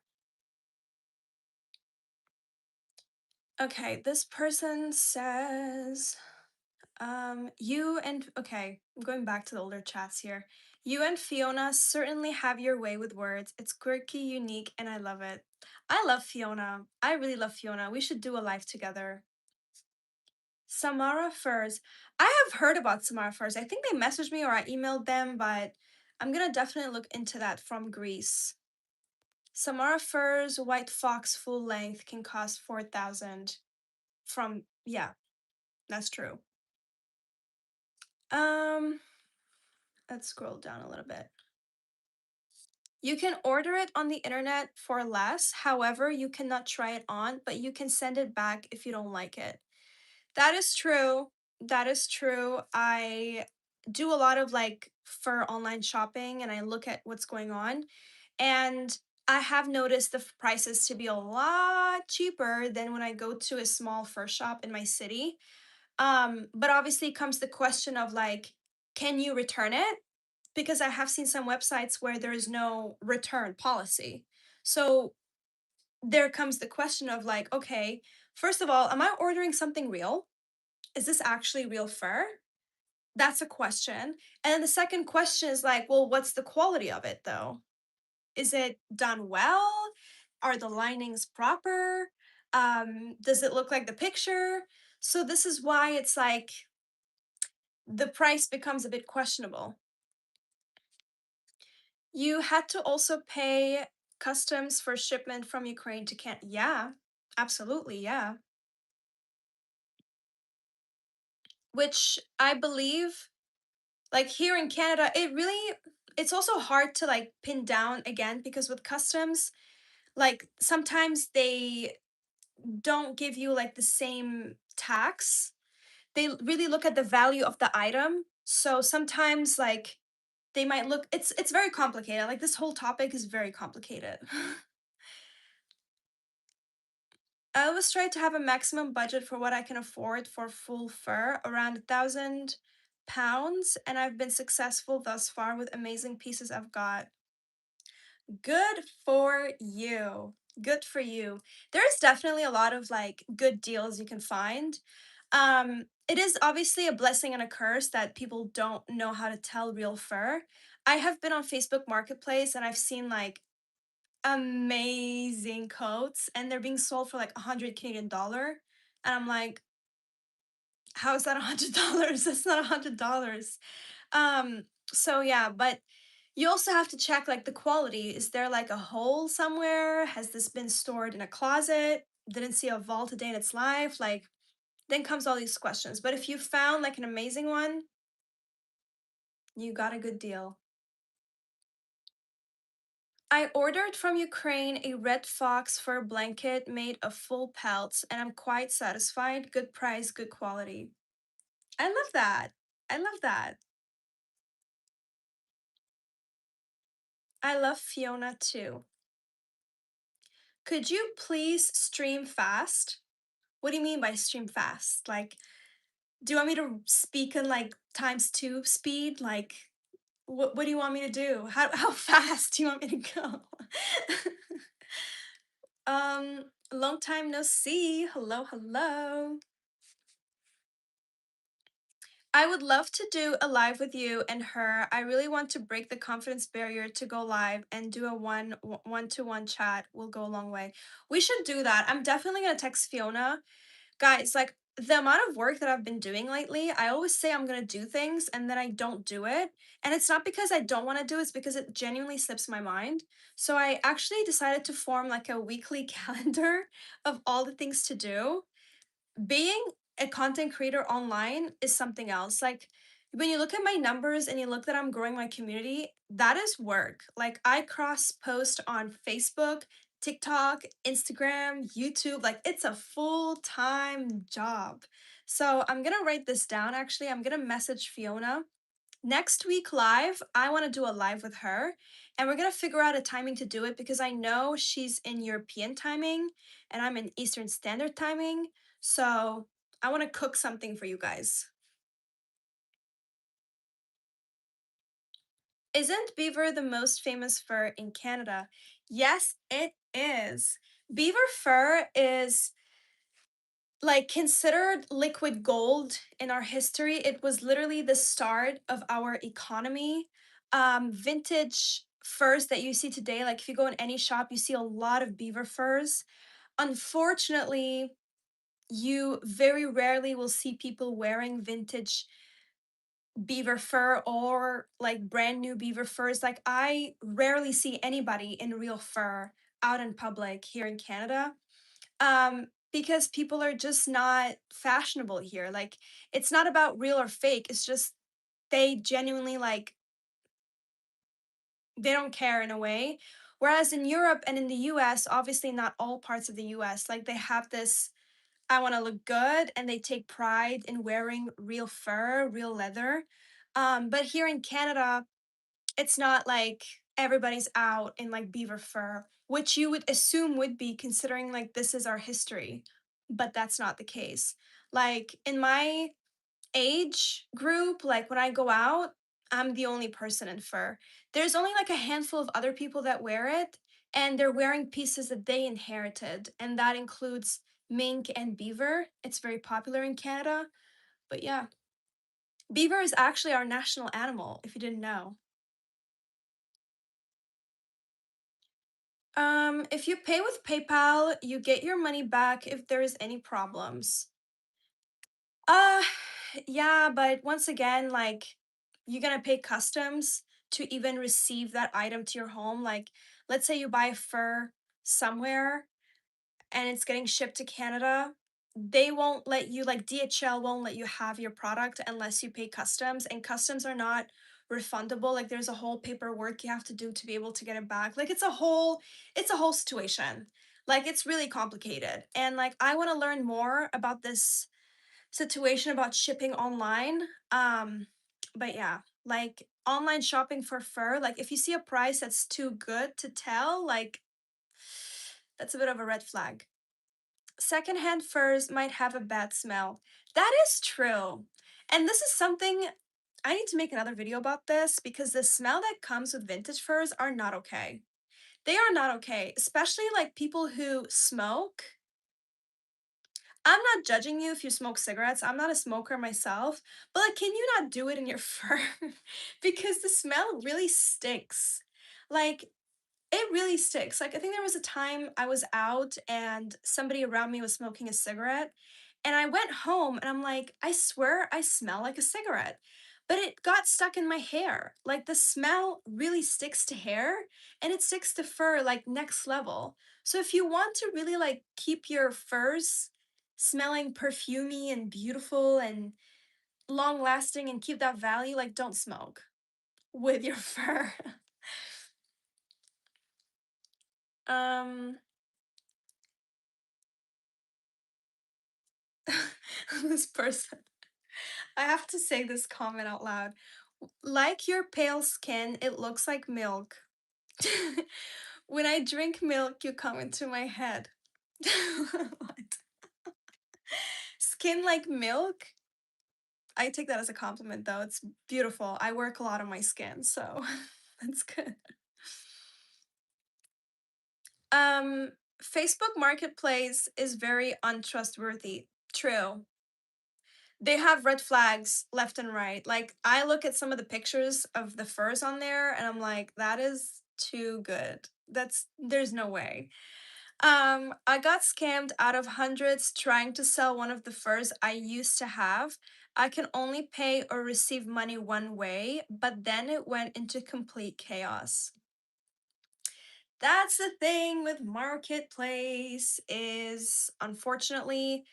Okay, this person says, you and okay, I'm going back to the older chats here. You and Fiona certainly have your way with words. It's quirky, unique, and I love it. I love Fiona. I really love Fiona. We should do a live together. Samara Furs. I have heard about Samara Furs. I think they messaged me or I emailed them, but I'm gonna definitely look into that from Greece. Samara Furs White Fox full length can cost 4,000 from, yeah, that's true. Um, let's scroll down a little bit. You can order it on the internet for less. However, you cannot try it on, but you can send it back if you don't like it. That is true. That is true. I do a lot of like fur online shopping and I look at what's going on. And I have noticed the prices to be a lot cheaper than when I go to a small fur shop in my city. But obviously comes the question of like, can you return it? Because I have seen some websites where there is no return policy. So there comes the question of like, okay, first of all, am I ordering something real? Is this actually real fur? That's a question. And then the second question is like, well, what's the quality of it though? Is it done well? Are the linings proper? Does it look like the picture? So this is why it's like the price becomes a bit questionable. You had to also pay customs for shipment from Ukraine to Canada. Yeah, absolutely, yeah. Which I believe, like here in Canada, it's also hard to like pin down again because with customs, like sometimes they don't give you like the same tax. They really look at the value of the item. So sometimes like they might look, it's very complicated. Like this whole topic is very complicated. I always try to have a maximum budget for what I can afford for full fur, around £1,000, and I've been successful thus far with amazing pieces I've got. Good for you. Good for you. There's definitely a lot of like good deals you can find. It is obviously a blessing and a curse that people don't know how to tell real fur. I have been on Facebook Marketplace and I've seen like amazing coats and they're being sold for like 100 Canadian dollar. And I'm like, how is that $100? That's not $100. Um, so yeah, but you also have to check like the quality. Is there like a hole somewhere? Has this been stored in a closet? Didn't see a vault a day in its life? Like, then comes all these questions. But if you found like an amazing one, you got a good deal. I ordered from Ukraine a red fox fur blanket made of full pelts, and I'm quite satisfied. Good price, good quality. I love that. I love that. I love Fiona too. Could you please stream fast? What do you mean by stream fast? Like, do you want me to speak in like times two speed? Like, what do you want me to do? How fast do you want me to go? Long time no see. Hello, hello. I would love to do a live with you and her. I really want to break the confidence barrier to go live and do a one-to-one chat. Will go a long way. We should do that. I'm definitely gonna text Fiona. Guys, like the amount of work that I've been doing lately, I always say I'm gonna do things and then I don't do it. And it's not because I don't want to do it, it's because it genuinely slips my mind. So I actually decided to form like a weekly calendar of all the things to do. Being a content creator online is something else. Like when you look at my numbers and you look that I'm growing my community, that is work. Like I cross post on Facebook, TikTok, Instagram, YouTube. Like it's a full-time job. So I'm gonna write this down actually. I'm gonna message Fiona. Next week live, I want to do a live with her and we're going to figure out a timing to do it because I know she's in European timing and I'm in Eastern Standard timing. So I want to cook something for you guys. Isn't beaver the most famous fur in Canada? Yes, it is. Beaver fur is like considered liquid gold in our history. It was literally the start of our economy. Vintage furs that you see today, like if you go in any shop, you see a lot of beaver furs. Unfortunately, you very rarely will see people wearing vintage beaver fur or like brand new beaver furs. Like I rarely see anybody in real fur out in public here in Canada, because people are just not fashionable here. Like it's not about real or fake, it's just they genuinely like they don't care in a way. Whereas in Europe and in the US, obviously not all parts of the US, like they have this I want to look good and they take pride in wearing real fur, real leather. But here in Canada, it's not like everybody's out in like beaver fur, which you would assume would be considering like this is our history, but that's not the case. Like in my age group, like when I go out, I'm the only person in fur. There's only like a handful of other people that wear it, and they're wearing pieces that they inherited, and that includes mink and beaver. It's very popular in Canada, but yeah. Beaver is actually our national animal, if you didn't know. If you pay with PayPal, you get your money back if there is any problems. Uh, yeah, but once again, like, you're gonna pay customs to even receive that item to your home. Like, let's say you buy a fur somewhere and it's getting shipped to Canada, they won't let you, like, DHL won't let you have your product unless you pay customs, and customs are not refundable. Like, there's a whole paperwork you have to do to be able to get it back. Like, it's a whole situation. Like, it's really complicated. And like I want to learn more about this situation about shipping online. But yeah, like online shopping for fur, like if you see a price that's too good to tell, like that's a bit of a red flag. Secondhand furs might have a bad smell. That is true. And this is something I need to make another video about this because the smell that comes with vintage furs are not okay. They are not okay, especially like people who smoke. I'm not judging you if you smoke cigarettes. I'm not a smoker myself, but like, can you not do it in your fur? Because the smell really stinks. Like, it really sticks. Like, I think there was a time I was out and somebody around me was smoking a cigarette, and I went home and I'm like, I swear I smell like a cigarette. But it got stuck in my hair. Like, the smell really sticks to hair and it sticks to fur like next level. So, if you want to really like keep your furs smelling perfumey and beautiful and long lasting and keep that value, like, don't smoke with your fur. um, this person. I have to say this comment out loud. Like your pale skin, it looks like milk. When I drink milk, you come into my head. What? Skin like milk? I take that as a compliment though. It's beautiful. I work a lot on my skin, so that's good. Um, Facebook Marketplace is very untrustworthy. True. They have red flags left and right. Like, I look at some of the pictures of the furs on there and I'm like, that is too good. There's no way. I got scammed out of hundreds trying to sell one of the furs I used to have. I can only pay or receive money one way, but then it went into complete chaos. That's the thing with marketplace is unfortunately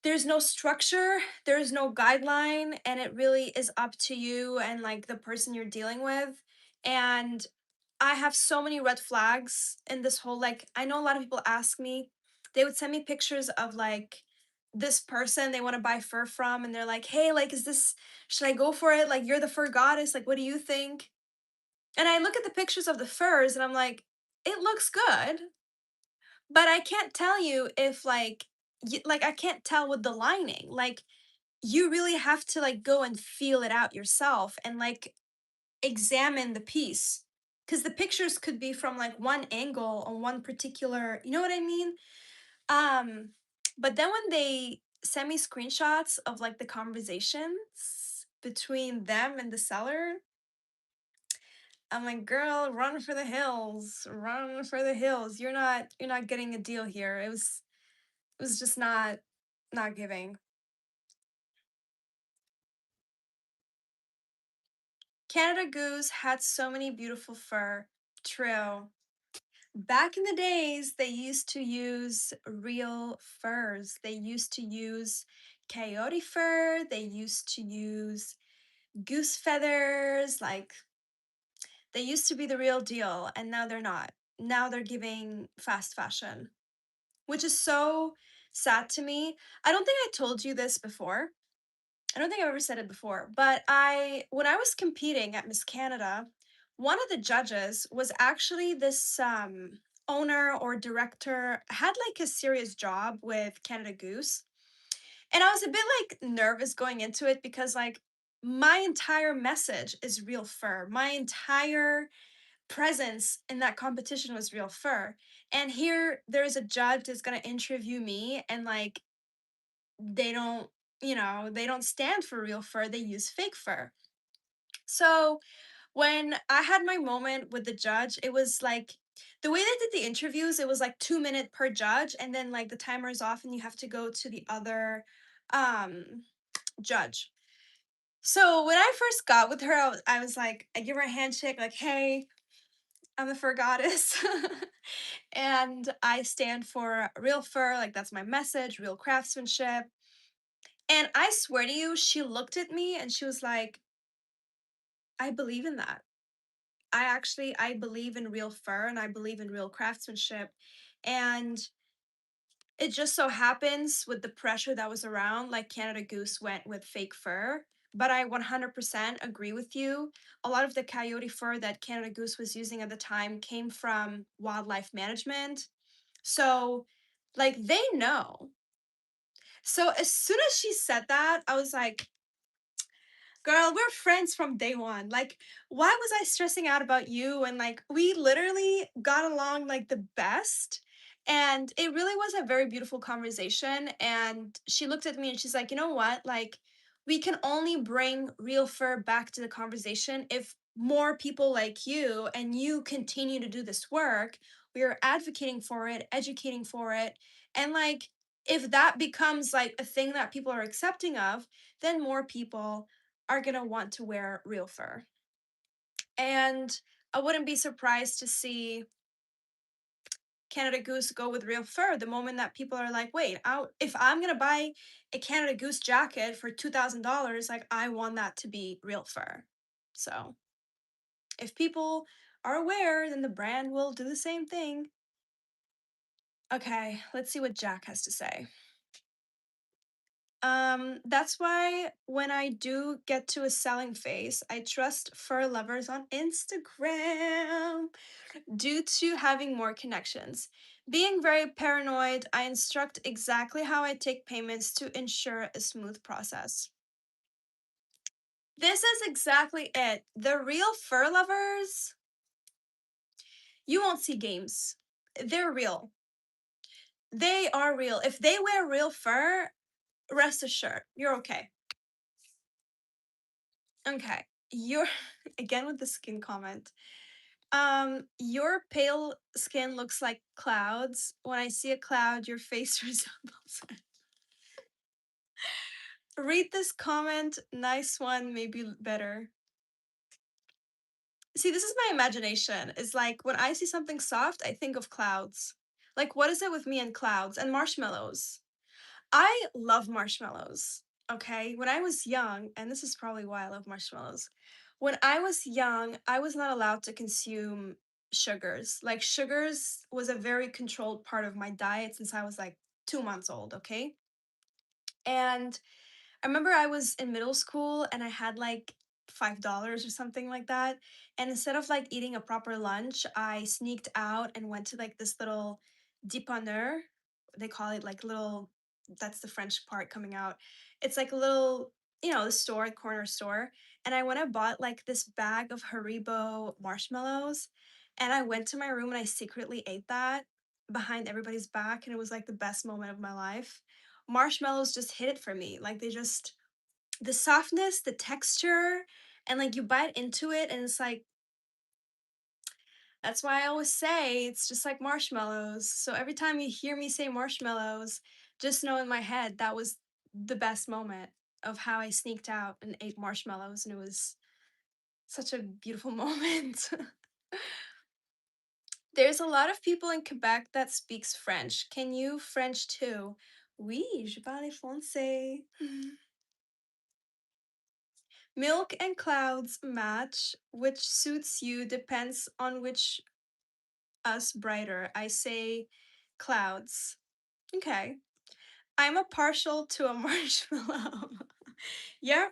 there's no structure, there's no guideline, and it really is up to you and like the person you're dealing with. And I have so many red flags in this whole like I know a lot of people ask me, they would send me pictures of like this person they want to buy fur from and they're like, "Hey, like is this should I go for it? Like you're the fur goddess, like what do you think?" And I look at the pictures of the furs and I'm like, "It looks good." But I can't tell you if like I can't tell with the lining. Like you really have to like go and feel it out yourself and like examine the piece because the pictures could be from like one angle on one particular, you know what I mean? Um but then when they send me screenshots of like the conversations between them and the seller, I'm like, girl, run for the hills, run for the hills. You're not getting a deal here. It was just not giving. Canada Goose had so many beautiful fur. True. Back in the days, they used to use real furs. They used to use coyote fur. They used to use goose feathers. Like, they used to be the real deal, and now they're not. Now they're giving fast fashion, which is so sad to me. I don't think I told you this before. I don't think I've ever said it before, but when I was competing at Miss Canada, one of the judges was actually this owner or director, had like a serious job with Canada Goose. And I was a bit like nervous going into it because like my entire message is real fur. My entire presence in that competition was real fur. And here there's a judge that's going to interview me and like they don't they don't stand for real fur, they use fake fur. So when I had my moment with the judge, it was like the way they did the interviews, it was like 2 minute per judge, and then like the timer is off and you have to go to the other um judge. So when I first got with her, I was like, I give her a handshake, like, hey, I'm the fur goddess. And I stand for real fur, like that's my message, real craftsmanship. And I swear to you, she looked at me and she was like, I believe in that. I believe in real fur and I believe in real craftsmanship. And it just so happens with the pressure that was around, like Canada Goose went with fake fur. But I 100% agree with you. A lot of the coyote fur that Canada Goose was using at the time came from wildlife management. So, like, they know. So, as soon as she said that, I was like, girl, we're friends from day one. Like, why was I stressing out about you? And like, we literally got along like the best. And it really was a very beautiful conversation. And she looked at me and she's like, you know what? Like, we can only bring real fur back to the conversation if more people like you and you continue to do this work. We are advocating for it, educating for it. And like, if that becomes like a thing that people are accepting of, then more people are gonna want to wear real fur. And I wouldn't be surprised to see Canada Goose go with real fur the moment that people are like, wait, if I'm gonna buy a Canada Goose jacket for $2,000, like I want that to be real fur. So if people are aware, then the brand will do the same thing. Okay, let's see what Jack has to say. That's why when I do get to a selling phase, I trust fur lovers on Instagram due to having more connections. Being very paranoid, I instruct exactly how I take payments to ensure a smooth process. This is exactly it. The real fur lovers, you won't see games. They're real. They are real. If they wear real fur, rest assured, you're okay. Okay. You're again with the skin comment. Your pale skin looks like clouds. When I see a cloud, your face resembles it. Read this comment. Nice one, maybe better. See, this is my imagination. It's like when I see something soft, I think of clouds. Like, what is it with me and clouds and marshmallows? I love marshmallows. Okay. When I was young, and this is probably why I love marshmallows. When I was young, I was not allowed to consume sugars. Like, sugars was a very controlled part of my diet since I was like 2 months old. Okay. And I remember I was in middle school and I had like $5 or something like that. And instead of like eating a proper lunch, I sneaked out and went to like this little dépanneur. They call it like little, that's the French part coming out. It's like a little, the store, corner store. And I went and bought like this bag of Haribo marshmallows. And I went to my room and I secretly ate that behind everybody's back. And it was like the best moment of my life. Marshmallows just hit it for me. Like they just the softness, the texture, and like you bite into it and it's like that's why I always say it's just like marshmallows. So every time you hear me say marshmallows, just know in my head that was the best moment of how I sneaked out and ate marshmallows and it was such a beautiful moment. There's a lot of people in Quebec that speaks French. Can you French too? Oui, je parle français. Milk and clouds match. Which suits you depends on which us brighter. I say clouds. Okay. I'm a partial to a marshmallow. Yep,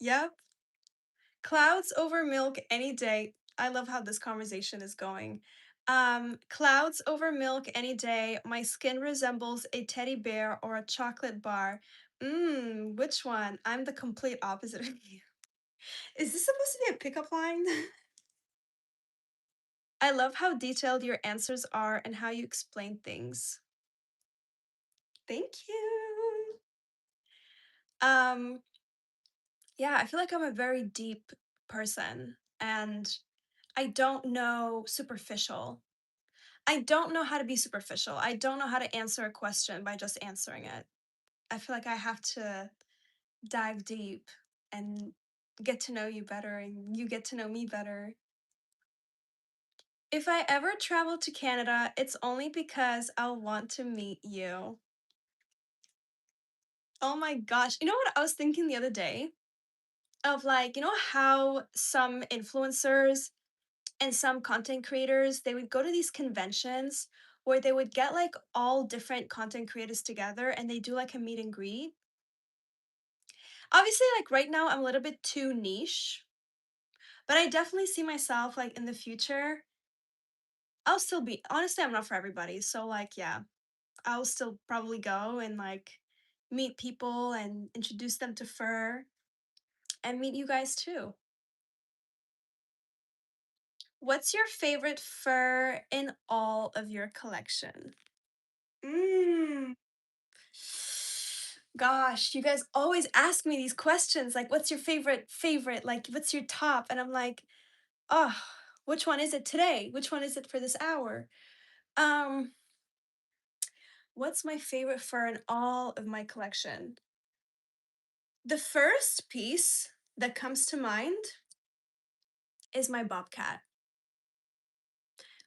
yep. Clouds over milk any day. I love how this conversation is going. Clouds over milk any day. My skin resembles a teddy bear or a chocolate bar. Which one? I'm the complete opposite of you. Is this supposed to be a pickup line? I love how detailed your answers are and how you explain things. Thank you. Um, yeah, I feel like I'm a very deep person and I don't know superficial. I don't know how to be superficial. I don't know how to answer a question by just answering it. I feel like I have to dive deep and get to know you better and you get to know me better. If I ever travel to Canada, it's only because I'll want to meet you. Oh my gosh. You know what I was thinking the other day? Of like, you know how some influencers and some content creators, they would go to these conventions where they would get like all different content creators together and they do like a meet and greet. Obviously, like right now, I'm a little bit too niche, but I definitely see myself like in the future. I'll still be, honestly, I'm not for everybody. So, like, yeah, I'll still probably go and like meet people and introduce them to fur and meet you guys too. What's your favorite fur in all of your collection? Mm. Gosh, you guys always ask me these questions like, what's your favorite? Like, what's your top? And I'm like, oh, which one is it today? Which one is it for this hour? Um, what's my favorite fur in all of my collection? The first piece that comes to mind is my bobcat.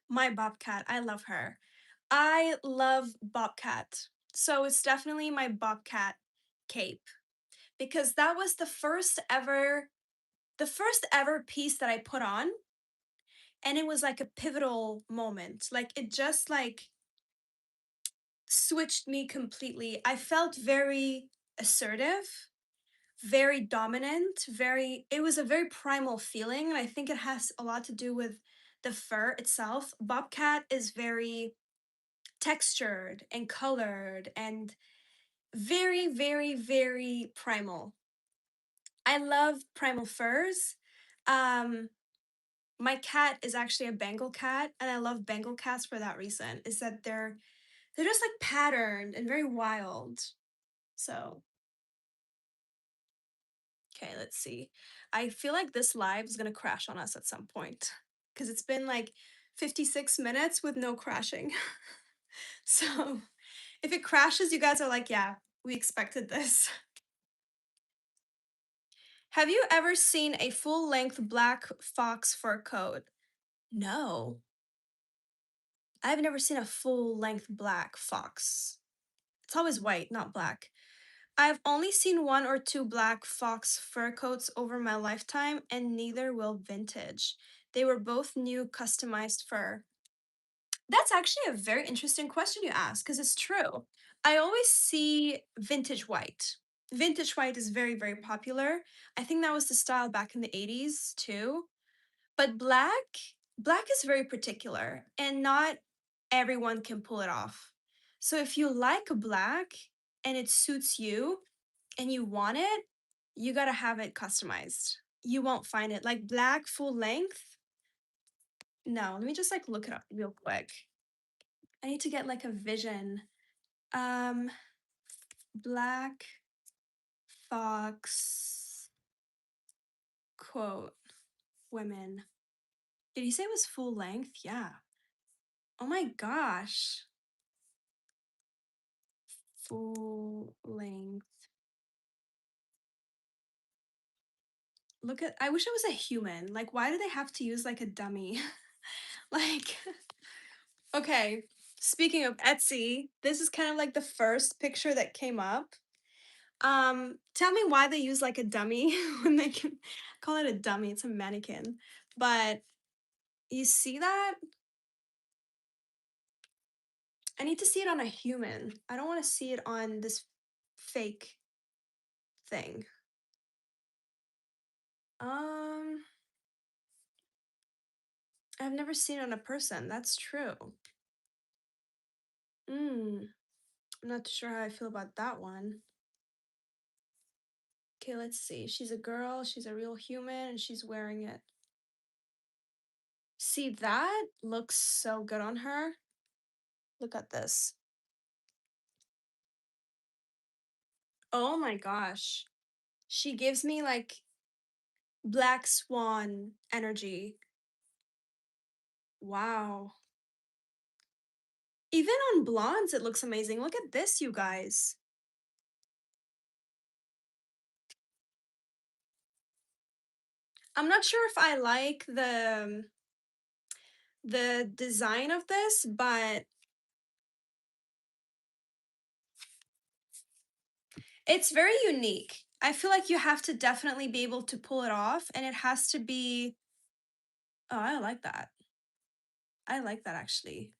My bobcat, I love her. I love bobcat. So it's definitely my bobcat cape because that was the first ever piece that I put on and it was like a pivotal moment. Like it just like switched me completely. I felt very assertive, very dominant, very it was a very primal feeling and I think it has a lot to do with the fur itself. Bobcat is very textured and colored and very, very, very primal. I love primal furs. Um, my cat is actually a Bengal cat, and I love Bengal cats for that reason. Is that they're just like patterned and very wild. So okay, let's see. I feel like this live is gonna crash on us at some point because it's been like 56 minutes with no crashing. So if it crashes, you guys are like, yeah, we expected this. Have you ever seen a full length black fox fur coat? No, I've never seen a full length black fox. It's always white, not black. I've only seen one or two black fox fur coats over my lifetime, and neither will vintage. They were both new customized fur. That's actually a very interesting question you ask, because it's true. I always see vintage white. Vintage white is very, very popular. I think that was the style back in the 80s too. But black is very particular and not everyone can pull it off. So if you like black and it suits you and you want it, you got to have it customized. You won't find it like black full length. No, let me just like look it up real quick. I need to get like a vision. Um Black fox quote women. Did he say it was full length? Yeah. Oh my gosh. Full length. Look at I wish it was a human. Like why do they have to use like a dummy? Like okay, speaking of Etsy, this is kind of like the first picture that came up. Tell me why they use like a dummy when they can call it a dummy, it's a mannequin. But you see that? I need to see it on a human. I don't want to see it on this fake thing. Um, I've never seen it on a person. That's true. I'm not sure how I feel about that one. Okay, let's see. She's a girl, she's a real human, and she's wearing it. See, that looks so good on her. Look at this. Oh my gosh. She gives me like Black Swan energy. Wow. Even on blondes, it looks amazing. Look at this, you guys. I'm not sure if I like the design of this, but it's very unique. I feel like you have to definitely be able to pull it off, and it has to be. Oh, I like that. I like that actually.